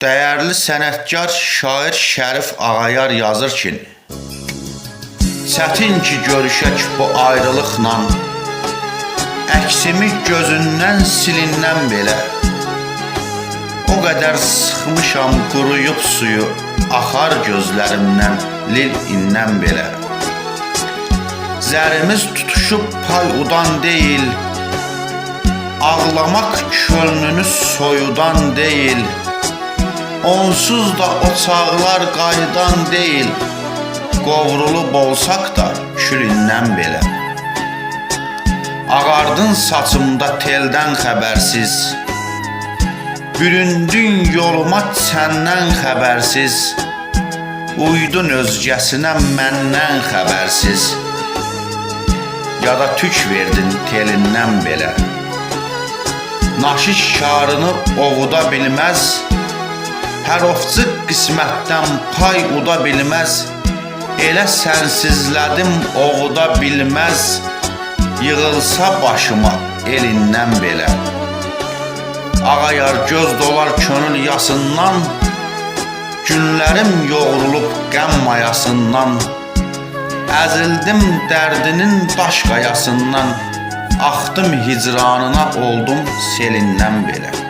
Değerli sənətkar, şair Şərif Ağayar yazır ki, çətin ki görüşək bu ayrılıqla, əksimi gözündən silindən belə. O qədər sıxmışam quruyub suyu, axar gözlərimdən lil indən belə. Zərimiz tutuşub pay udan deyil, ağlamaq könlünü soyudan deyil. Onsuz da o çağlar qayıdan deyil, qovrulub olsaq da külündən belə. Ağardın saçımda teldən xəbərsiz, büründün yoluma səndən xəbərsiz, uydun özgəsinə məndən xəbərsiz, ya da tük verdin telindən belə. Naşiş karını ovuda bilməz, hər ovçu qismətdən pay uda bilməz. Elə sənsizlədim oğuda bilməz, yığılsa başıma elindən belə. Ağayar göz dolar könül yasından, günlərim yoğrulub qəm mayasından. Əzildim dərdinin daş qayasından, axdım hicranına oldum selindən belə.